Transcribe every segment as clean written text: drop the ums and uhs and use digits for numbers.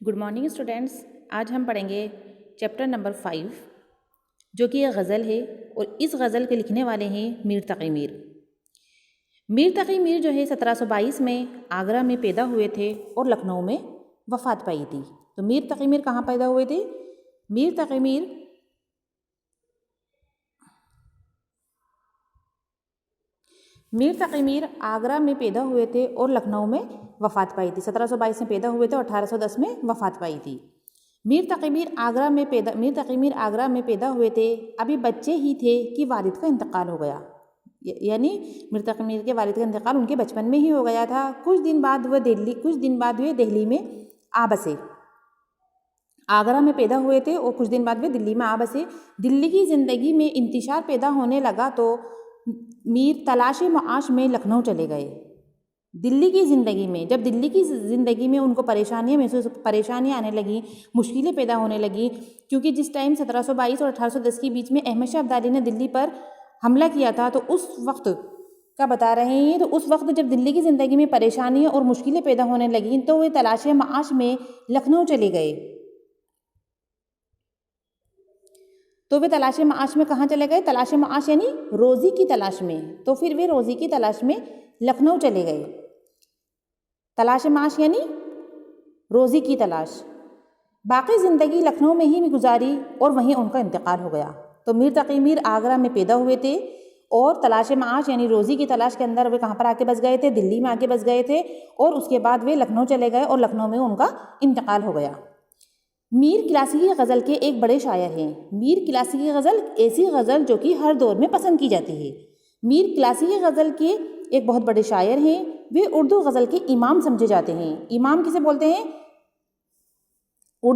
Good morning students, آج ہم پڑھیں گے چیپٹر نمبر 5 جو کہ ایک غزل ہے، اور اس غزل کے لکھنے والے ہیں میر تقی میر۔ میر تقی میر جو ہے 1722 میں آگرہ میں پیدا ہوئے تھے اور لکھنؤ میں وفات پائی تھی۔ تو میر تقی میر کہاں پیدا ہوئے تھے؟ میر تقی میر آگرہ میں پیدا ہوئے تھے اور لکھنؤ میں وفات پائی تھی۔ 1722 میں پیدا ہوئے تھے اور 1810 میں وفات پائی تھی۔ میر تقی میر آگرہ میں پیدا ہوئے تھے، ابھی بچے ہی تھے کہ والد کا انتقال ہو گیا، یعنی میر تقی میر کے والد کا انتقال ان کے بچپن میں ہی ہو گیا تھا۔ کچھ دن بعد وہ دہلی میں آ بسے۔ آگرہ میں پیدا ہوئے تھے اور کچھ دن بعد وہ دلی میں آ بسے۔ دلی کی زندگی میں انتشار پیدا ہونے لگا تو میر تلاش معاش میں لکھنؤ چلے گئے۔ دلی کی زندگی میں جب دلی کی زندگی میں ان کو پریشانیاں آنے لگیں، مشکلیں پیدا ہونے لگیں، کیونکہ جس ٹائم 1722 اور 1810 کے بیچ میں احمد شاہ ابدالی نے دلی پر حملہ کیا تھا، تو اس وقت کا بتا رہے ہیں۔ تو اس وقت جب دلی کی زندگی میں پریشانیاں اور مشکلیں پیدا ہونے لگیں تو وہ تلاش معاش میں لکھنؤ چلے گئے۔ تلاش معاش میں کہاں چلے گئے؟ تلاش معاش یعنی روزی کی تلاش میں۔ تو پھر وہ روزی کی تلاش میں لکھنؤ چلے گئے۔ تلاش معاش یعنی روزی کی تلاش۔ باقی زندگی لکھنؤ میں ہی گزاری اور وہیں ان کا انتقال ہو گیا۔ تو میر تقی میر آگرہ میں پیدا ہوئے تھے اور تلاش معاش یعنی روزی کی تلاش کے اندر وہ کہاں پر آ کے بس گئے تھے؟ دلی میں آ کے بس گئے تھے، اور اس کے بعد وہ لکھنؤ چلے گئے اور لکھنؤ میں ان کا انتقال ہو گیا۔ میر کلاسیکی غزل کے ایک بڑے شاعر ہیں۔ میر کلاسیکی غزل ایسی غزل جو کہ ہر دور میں پسند کی جاتی ہے۔ میر کلاسیکی غزل کے ایک بہت بڑے شاعر ہیں، وہ اردو غزل کے امام سمجھے جاتے ہیں۔ امام کسے بولتے ہیں؟ وہ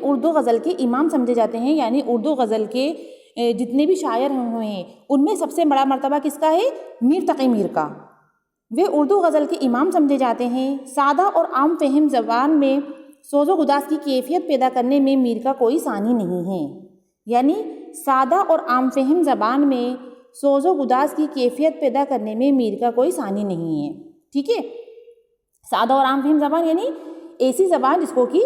اردو غزل کے امام سمجھے جاتے ہیں، یعنی اردو غزل کے جتنے بھی شاعر ہوئے ہیں ان میں سب سے بڑا مرتبہ کس کا ہے؟ میر تقی میر کا۔ وہ اردو غزل کے امام سمجھے جاتے ہیں۔ سادہ اور عام فہم زبان میں سوز و گداز کی کیفیت پیدا کرنے میں میر کا کوئی ثانی نہیں ہے، یعنی سادہ اور عام فہم زبان میں سوز و گداز کی کیفیت پیدا کرنے میں میر کا کوئی ثانی نہیں ہے۔ ٹھیک ہے، سادہ اور عام فہم زبان یعنی ایسی زبان جس کو کہ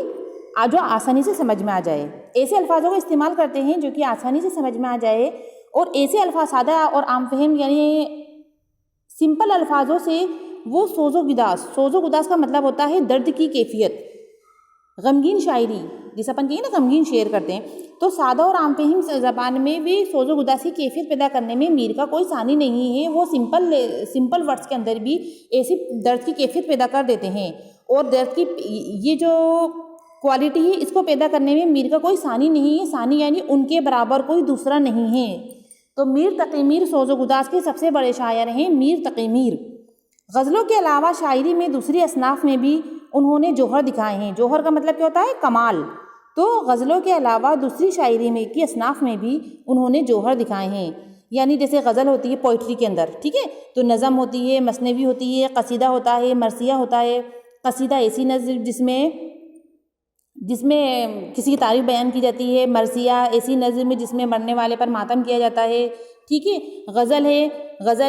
جو آسانی سے سمجھ میں آ جائے، ایسے الفاظوں کا استعمال کرتے ہیں جو کہ آسانی سے سمجھ میں آ جائے، اور ایسے الفاظ سادہ اور عام فہم یعنی سمپل الفاظوں سے وہ سوز و گداز کا مطلب ہوتا ہے درد کی کیفیت، غمگین شاعری جسے اپن کہیں نا غمگین شعر کرتے ہیں، تو سادہ اور عام فہم زبان میں بھی سوز و گداز کی کیفیت پیدا کرنے میں میر کا کوئی ثانی نہیں ہے۔ وہ سمپل ورڈز کے اندر بھی ایسی درد کی کیفیت پیدا کر دیتے ہیں، اور درد کی یہ جو کوالٹی ہے اس کو پیدا کرنے میں میر کا کوئی ثانی نہیں ہے۔ ثانی یعنی ان کے برابر کوئی دوسرا نہیں ہے۔ تو میر تقی میر سوز و گداز کے سب سے بڑے شاعر ہیں میر تقی میر۔ غزلوں کے علاوہ شاعری میں دوسری اصناف میں بھی انہوں نے جوہر دکھائے ہیں۔ جوہر کا مطلب کیا ہوتا ہے؟ کمال۔ تو غزلوں کے علاوہ دوسری شاعری میں کی اصناف میں بھی انہوں نے جوہر دکھائے ہیں، یعنی جیسے غزل ہوتی ہے پوئٹری کے اندر، ٹھیک ہے، تو نظم ہوتی ہے، مثنوی ہوتی ہے، قصیدہ ہوتا ہے، مرثیہ ہوتا ہے۔ قصیدہ ایسی نظم جس میں کسی کی تعریف بیان کی جاتی ہے، مرثیہ ایسی نظم جس میں مرنے والے پر ماتم کیا جاتا ہے، ٹھیک ہے، غزل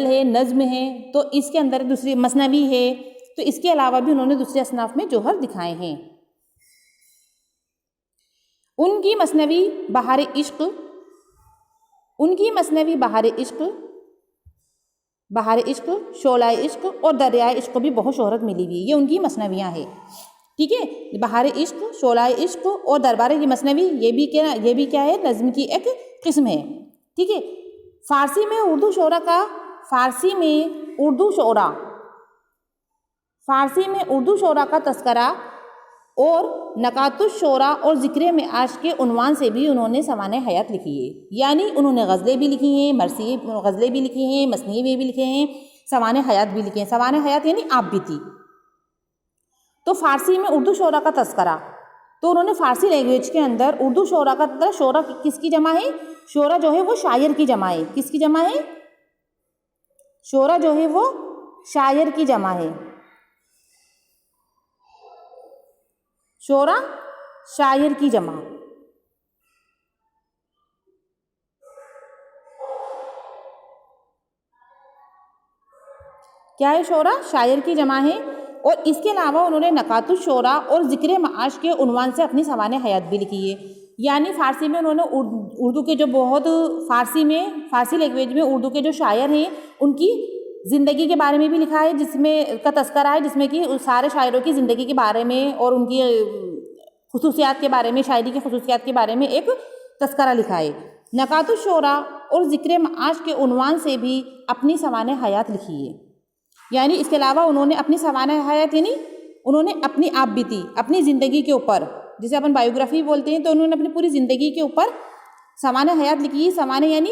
ہے، نظم ہے، تو اس کے اندر دوسری مثنوی ہے۔ تو اس کے علاوہ بھی انہوں نے دوسرے اصناف میں جوہر دکھائے ہیں۔ ان کی مثنوی بہار عشق، شعلہ عشق اور دریائے عشق کو بھی بہت شہرت ملی ہوئی ہے، یہ ان کی مثنویاں ہیں، ٹھیک ہے۔ بہار عشق، شعلہ عشق اور دربار کی مثنوی، یہ بھی کیا ہے؟ نظم کی ایک قسم ہے، ٹھیک ہے۔ فارسی میں اردو شعراء کا تذکرہ اور نکات الشعراء اور ذکر معاش کے عنوان سے بھی انہوں نے سوانح حیات لکھی ہے، یعنی انہوں نے غزلیں بھی لکھی ہیں، مرثیے غزلیں بھی لکھی ہیں، مثنوی بھی لکھے ہیں، سوانح حیات بھی لکھے ہیں۔ سوانح حیات یعنی آپ بھی تھی۔ تو فارسی میں اردو شعراء کا تذکرہ، تو انہوں نے فارسی لینگویج کے اندر اردو شعراء کا تذکرہ، شعراء کس کی جمع ہے؟ شعراء جو ہے وہ شاعر کی جمع ہے۔ کس کی جمع ہے؟ شعراء جو ہے وہ شاعر کی جمع ہے۔ شعراء شاعر کی جمع۔ کیا ہے؟ شعراء شاعر کی جمع ہے، اور اس کے علاوہ انہوں نے نکات الشعراء اور ذکر معاش کے عنوان سے اپنی سوانح حیات بھی لکھی ہے. یعنی فارسی میں انہوں نے اردو کے جو بہت فارسی لینگویج میں اردو کے جو شاعر ہیں ان کی زندگی کے بارے میں بھی لکھا ہے، جس میں کا تذکرہ ہے، جس میں کہ سارے شاعروں کی زندگی کے بارے میں اور ان کی خصوصیات کے بارے میں، شاعری کی خصوصیات کے بارے میں ایک تذکرہ لکھا ہے. نکات الشعراء اور ذکر معاش کے عنوان سے بھی اپنی سوانح حیات لکھی ہے. یعنی اس کے علاوہ انہوں نے اپنی سوانح حیات یعنی انہوں نے اپنی آپ بیتی اپنی زندگی کے اوپر، جسے اپن بایوگرافی بولتے ہیں، تو انہوں نے اپنی پوری زندگی کے اوپر سوانح حیات لکھی ہے. سوانح یعنی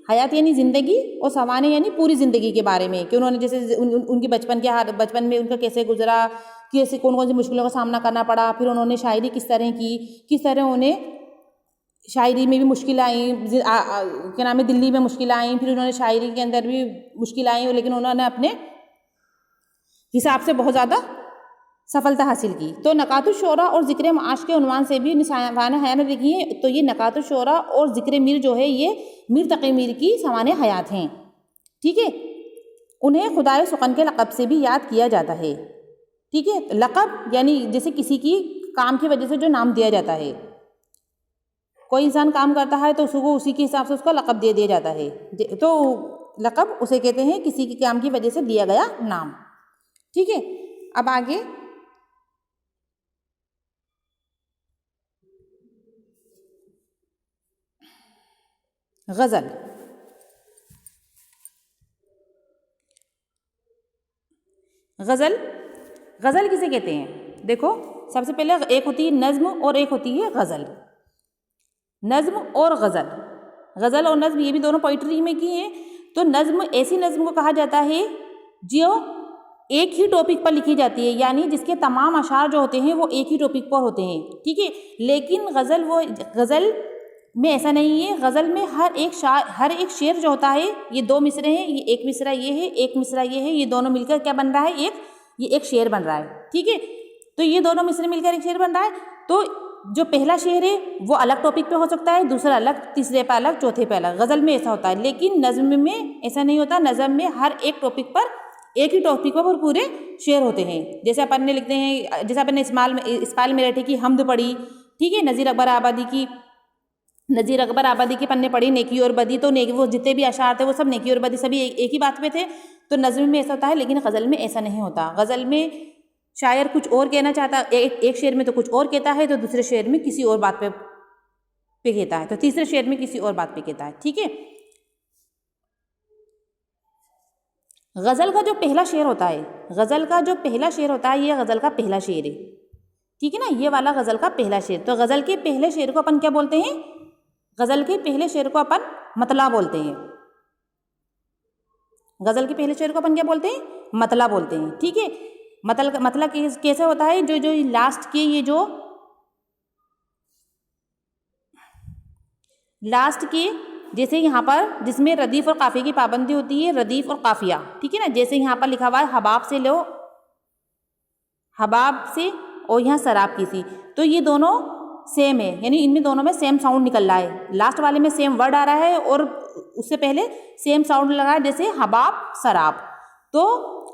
حیات یعنی زندگی، اور سوانح یعنی پوری زندگی کے بارے میں، کہ انہوں نے جیسے ان کی بچپن میں ان کا کیسے گزرا، کیسے کون سی مشکلوں کا سامنا کرنا پڑا، پھر انہوں نے شاعری کس طرح کی، کس طرح انہیں شاعری میں بھی مشکل آئیں، کیا نام ہے، دلی میں مشکل آئیں، پھر انہوں نے شاعری کے اندر بھی مشکل آئیں، لیکن انہوں نے اپنے حساب سے بہت زیادہ سفلتا حاصل کی. تو نکات الشعراء اور ذکر معاش کے عنوان سے بھی سوانح حیات لکھی ہیں. تو یہ نکات الشعراء اور ذکر میر جو ہے یہ میر تقی میر کی سوانح حیات ہیں. ٹھیک ہے. انہیں خدائے سخن کے لقب سے بھی یاد کیا جاتا ہے. ٹھیک ہے. لقب یعنی جیسے کسی کی کام کی وجہ سے جو نام دیا جاتا ہے، کوئی انسان کام کرتا ہے تو اس کو اسی کے حساب سے اس کو لقب دے دیا جاتا ہے، تو لقب اسے کہتے ہیں کسی کے کام کی وجہ سے دیا گیا نام. ٹھیک ہے. اب آگے غزل. غزل کسے کہتے ہیں؟ دیکھو، سب سے پہلے ایک ہوتی ہے نظم اور ایک ہوتی ہے غزل. نظم اور غزل اور نظم یہ بھی دونوں پوئٹری میں کی ہیں. تو نظم ایسی نظم کو کہا جاتا ہے جو ایک ہی ٹاپک پر لکھی جاتی ہے، یعنی جس کے تمام اشعار جو ہوتے ہیں وہ ایک ہی ٹاپک پر ہوتے ہیں. ٹھیک ہے. لیکن غزل میں ایسا نہیں ہے. غزل میں ہر ایک شعر جو ہوتا ہے، یہ دو مصرے ہیں، یہ ایک مصرع یہ ہے، ایک مصرع یہ ہے، یہ دونوں مل کر کیا بن رہا ہے، یہ ایک شعر بن رہا ہے. ٹھیک ہے. تو یہ دونوں مصرے مل کر ایک شعر بن رہا ہے. تو جو پہلا شعر ہے وہ الگ ٹاپک پہ ہو سکتا ہے، دوسرا الگ، تیسرے پہ الگ، چوتھے پہ الگ. غزل میں ایسا ہوتا ہے. لیکن نظم میں ایسا نہیں ہوتا. نظم میں ہر ایک ٹاپک پر، ایک ہی ٹاپک پر پورے شعر ہوتے ہیں. جیسے اپن نے لکھتے ہیں، جیسے اپن نے اسماعیل میرٹھی کی حمد پڑھی. ٹھیک ہے. نذیر اکبر آبادی کی پن نے پڑھی نیکی اور بدی. تو وہ جتنے بھی اشعار تھے وہ سب نیکی اور بدی سبھی ایک ہی بات پہ تھے. تو نظم میں ایسا ہوتا ہے، لیکن غزل میں ایسا نہیں ہوتا. غزل میں شاعر کچھ اور کہنا چاہتا ہے، ایک شعر میں تو کچھ اور کہتا ہے، تو دوسرے شعر میں کسی اور بات پہ کہتا ہے، تو تیسرے شعر میں کسی اور بات پہ کہتا ہے. ٹھیک ہے. غزل کا جو پہلا شعر ہوتا ہے، یہ غزل کا پہلا شعر ہے. ٹھیک ہے نا. یہ والا غزل کا پہلا شعر. تو غزل کے پہلے شعر کو اپن کیا بولتے ہیں؟ غزل کے پہلے شعر کو اپن مطلع بولتے ہیں. غزل کے پہلے شعر کو اپن کیا بولتے ہیں؟ مطلع بولتے ہیں. ٹھیک ہے. مطلع کیسے ہوتا ہے؟ جو لاسٹ کے جیسے یہاں پر جس میں ردیف اور قافیے کی پابندی ہوتی ہے، ردیف اور قافیہ. ٹھیک ہے نا. جیسے یہاں پر لکھا ہوا ہے حباب سے لو، حباب سے، اور یہاں سراب کی سی. تو یہ دونوں سیم ہے، یعنی ان میں دونوں میں سیم ساؤنڈ نکل رہا ہے. لاسٹ والے میں سیم ورڈ آ رہا ہے اور اس سے پہلے سیم ساؤنڈ لگا ہے، جیسے حباب سراب. تو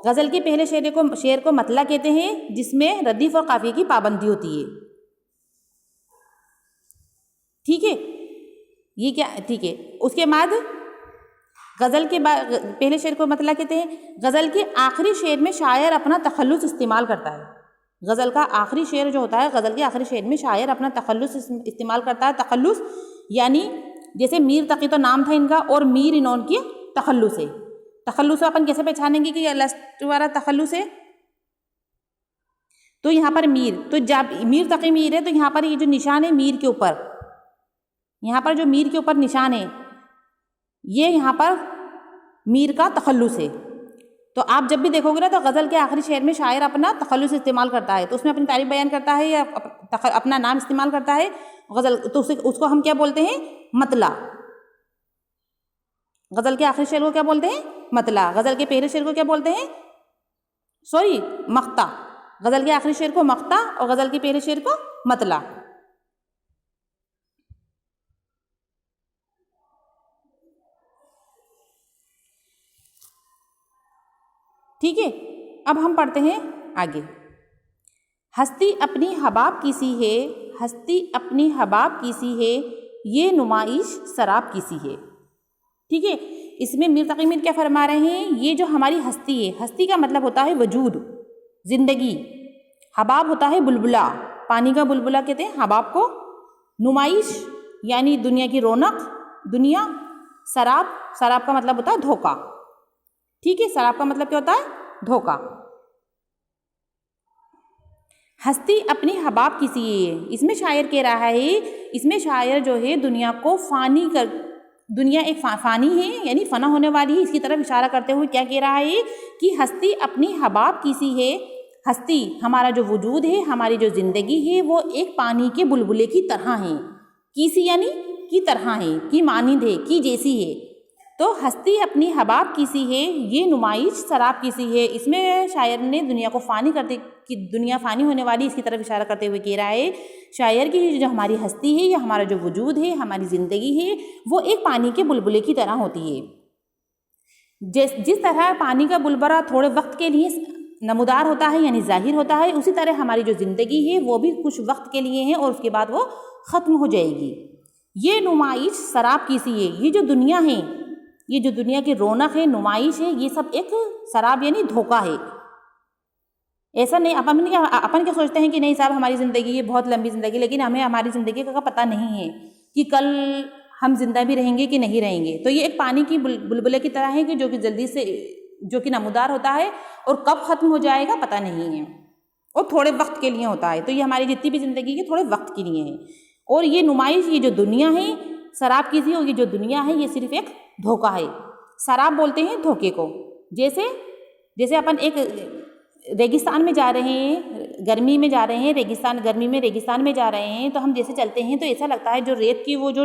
غزل کے پہلے شعر کو مطلع کہتے ہیں، جس میں ردیف اور قافیے کی پابندی ہوتی ہے. ٹھیک ہے. یہ کیا؟ ٹھیک ہے. اس کے بعد غزل کے پہلے شعر کو مطلع کہتے ہیں. غزل کے آخری شعر میں شاعر اپنا تخلص استعمال کرتا ہے. غزل کا آخری شعر جو ہوتا ہے، غزل کے آخری شعر میں شاعر اپنا تخلص استعمال کرتا ہے. تخلص یعنی جیسے میر تقی تو نام تھا ان کا، اور میر انہوں کی تخلص ہے. تخلص اپن کیسے پہچانیں گے کہ یہ لاسٹ والا تخلص ہے؟ تو یہاں پر میر، تو جب میر تقی میر ہے تو یہاں پر یہ جو نشان ہے میر کے اوپر، یہاں پر جو میر کے اوپر نشان ہے، یہ یہاں پر میر کا تخلص ہے. تو آپ جب بھی دیکھو گے نا تو غزل کے آخری شعر میں شاعر اپنا تخلص استعمال کرتا ہے، تو اس میں اپنی تعریف بیان کرتا ہے یا اپنا نام استعمال کرتا ہے غزل، تو اس کو ہم کیا بولتے ہیں؟ مطلع. غزل کے آخری شعر کو کیا بولتے ہیں؟ مطلع. غزل کے پہلے شعر کو کیا بولتے ہیں؟ مقطع. غزل کے آخری شعر کو مقطع اور غزل کے پہلے شعر کو مطلع. ٹھیک ہے. اب ہم پڑھتے ہیں آگے، ہستی اپنی حباب کی سی ہے، ہستی اپنی حباب کی سی ہے، یہ نمائش سراب کی سی ہے۔ ٹھیک ہے، اس میں میر تقی میر کیا فرما رہے ہیں، یہ جو ہماری ہستی ہے، ہستی کا مطلب ہوتا ہے وجود، زندگی، حباب ہوتا ہے بلبلا، پانی کا بلبلا کہتے ہیں حباب کو، نمائش یعنی دنیا کی رونق، دنیا، سراب، سراب کا مطلب ہوتا ہے دھوکا۔ ٹھیک ہے، سراب کا مطلب کیا ہوتا ہے، دھوکا۔ ہستی اپنی حباب کی سی ہے، اس میں شاعر کہہ رہا ہے، اس میں شاعر جو ہے دنیا کو فانی کر، دنیا ایک فانی ہے یعنی فنا ہونے والی ہے، اس کی طرف اشارہ کرتے ہوئے کیا کہہ رہا ہے کہ ہستی اپنی حباب کی سی ہے، ہستی ہمارا جو وجود ہے، ہماری جو زندگی ہے، وہ ایک پانی کے بلبلے کی طرح ہے، کی سی یعنی کی طرح ہے، کی مانند ہے، کی جیسی ہے۔ تو ہستی اپنی حباب کی سی ہے، یہ نمائش سراب کی سی ہے، اس میں شاعر نے دنیا کو فانی کرتے، کہ دنیا فانی ہونے والی، اس کی طرف اشارہ کرتے ہوئے کہہ رہا ہے شاعر کی جو ہماری ہستی ہے یا ہمارا جو وجود ہے، ہماری زندگی ہے، وہ ایک پانی کے بلبلے کی طرح ہوتی ہے۔ جس طرح پانی کا بلبلا تھوڑے وقت کے لیے نمودار ہوتا ہے یعنی ظاہر ہوتا ہے، اسی طرح ہماری جو زندگی ہے وہ بھی کچھ وقت کے لیے ہے اور اس کے بعد وہ ختم ہو جائے گی۔ یہ نمائش سراب کی سی ہے، یہ جو دنیا ہے، یہ جو دنیا کی رونق ہے، نمائش ہے، یہ سب ایک سراب یعنی دھوکا ہے۔ ایسا نہیں، اپن کیا سوچتے ہیں کہ نہیں صاحب ہماری زندگی ہے بہت لمبی زندگی، لیکن ہمیں ہماری زندگی کا پتہ نہیں ہے کہ کل ہم زندہ بھی رہیں گے کہ نہیں رہیں گے۔ تو یہ ایک پانی کی بلبلے کی طرح ہے کہ جو کہ جلدی سے، جو کہ نمودار ہوتا ہے اور کب ختم ہو جائے گا پتہ نہیں ہے، اور تھوڑے وقت کے لیے ہوتا ہے۔ تو یہ ہماری جتنی بھی زندگی ہے تھوڑے وقت کے لیے ہے، اور یہ نمائش، یہ جو دنیا ہے سراب کی سی، اور یہ جو دنیا ہے یہ صرف ایک دھوکا ہے۔ سراب بولتے ہیں دھوکے کو۔ جیسے اپن ایک ریگستان میں جا رہے ہیں، گرمی میں جا رہے ہیں، گرمی میں ریگستان میں جا رہے ہیں، تو ہم جیسے چلتے ہیں تو ایسا لگتا ہے جو ریت کی وہ جو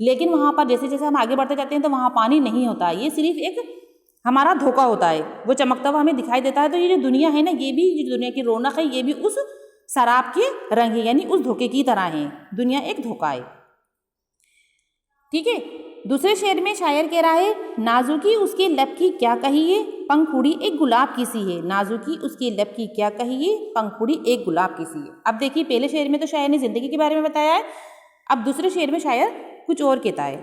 لیکن وہاں پر جیسے جیسے ہم آگے بڑھتے جاتے ہیں تو وہاں پانی نہیں ہوتا، یہ صرف ایک ہمارا دھوکا ہوتا ہے، وہ چمکتا ہوا ہمیں دکھائی دیتا ہے۔ تو یہ جو دنیا ہے نا، یہ بھی جو دنیا کی رونق ہے، یہ بھی اس سراب کے رنگ ہے، یعنی اس دھوکے کی طرح ہے، دنیا ایک دھوکا ہے۔ ٹھیک ہے، دوسرے شعر میں شاعر کہہ رہا ہے، نازکی اس کے لب کی کیا کہیے، پنکھڑی ایک گلاب کی سی ہے، نازکی اس کے لب کی کیا کہیے، پنکھڑی ایک گلاب کی سی ہے۔ اب دیکھیے، پہلے شعر میں تو شاعر نے زندگی کے بارے میں بتایا ہے، اب دوسرے شعر میں شاعر کچھ اور کہتا ہے۔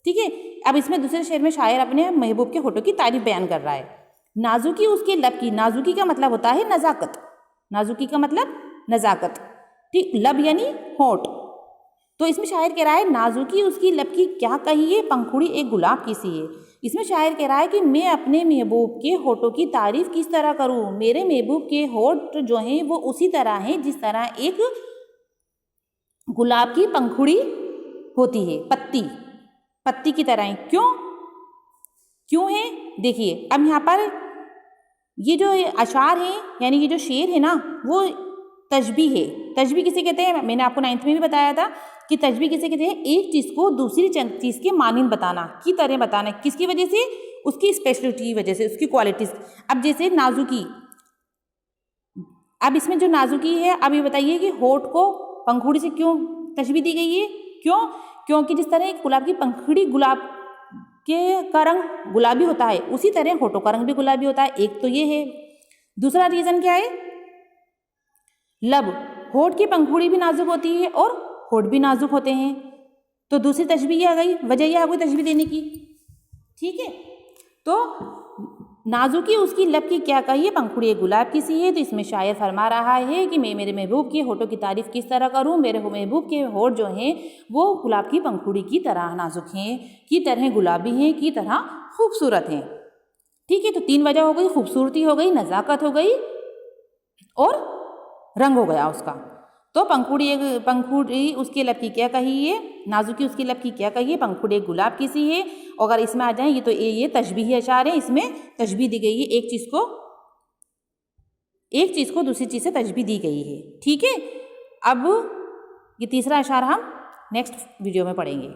ٹھیک ہے، اب اس میں دوسرے شعر میں شاعر اپنے محبوب کے ہونٹوں کی تعریف بیان کر رہا ہے۔ نازکی اس کے لب کی، نازکی کا مطلب ہوتا ہے نزاکت، نازکی کا مطلب نزاکت، ٹھیک، لب یعنی ہونٹ۔ تو اس میں شاعر کہہ رہا ہے، نازکی اس کی لب کی کیا کہیے، پنکھڑی ایک گلاب کی سی ہے۔ اس میں شاعر کہہ رہا ہے کہ میں اپنے محبوب کے ہونٹوں کی تعریف کس طرح کروں، میرے محبوب کے ہونٹ جو ہیں وہ اسی طرح ہیں جس طرح ایک گلاب کی پنکھڑی ہوتی ہے، پتی کی طرح ہیں۔ کیوں ہے؟ دیکھیے، اب یہاں پر یہ جو اشعار ہیں، یعنی یہ جو شعر ہے نا، وہ تشبیہ ہے۔ تشبیہ کسے کہتے ہیں؟ میں نے آپ کو 9th میں بھی بتایا تھا کہ تشبیہ کسے کہتے ہیں؟ ایک چیز کو دوسری چیز کے مانند بتانا، کی طرح بتانا، کس کی وجہ سے؟ اس کی اسپیشلٹی کی وجہ سے، اس کی کوالٹیز۔ اب جیسے نازکی، اب اس میں جو نازکی ہے، اب یہ بتائیے کہ ہونٹ کو پنکھڑی سے کیوں تشبیہ دی گئی ہے؟ کیونکہ جس طرح ایک گلاب کی پنکھڑی گلاب کا رنگ گلابی ہوتا ہے، اسی طرح ہونٹوں کا رنگ بھی گلابی ہوتا ہے۔ ایک تو یہ ہے، دوسرا ریزن کیا ہے؟ لب، ہونٹ کی پنکھڑی بھی نازک ہوتی ہے اور ہونٹ بھی نازک ہوتے ہیں، تو دوسری تشبیہ یہ آ گئی، وجہ یہ آ گئی تشبیہ دینے کی۔ ٹھیک ہے، تو نازکی اس کی لب کی کیا کہیے، پنکھڑی ایک گلاب کی سی ہے۔ تو اس میں شاعر فرما رہا ہے کہ میں میرے محبوب کے ہونٹوں کی تعریف کس طرح کروں، میرے محبوب کے ہونٹ جو ہیں وہ گلاب کی پنکھڑی کی طرح نازک ہیں، کی طرح گلابی ہیں، کی طرح خوبصورت ہیں۔ ٹھیک ہے، تو 3 وجہ ہو گئی، خوبصورتی ہو گئی، نزاکت ہو گئی اور رنگ ہو گیا اس کا۔ تو پنکھڑی اس کے لب کی کیا کہیے، نازکی اس کی لب کی کیا کہیے، پنکھڑی ایک گلاب کی سی ہے۔ اگر اس میں آ جائیں، یہ تو یہ تشبیہ اشعار ہے، اس میں تشبیہ دی گئی ہے، ایک چیز کو دوسری چیز سے تشبیہ دی گئی ہے۔ ٹھیک ہے، اب یہ تیسرا اشعار ہم نیکسٹ ویڈیو میں پڑھیں گے۔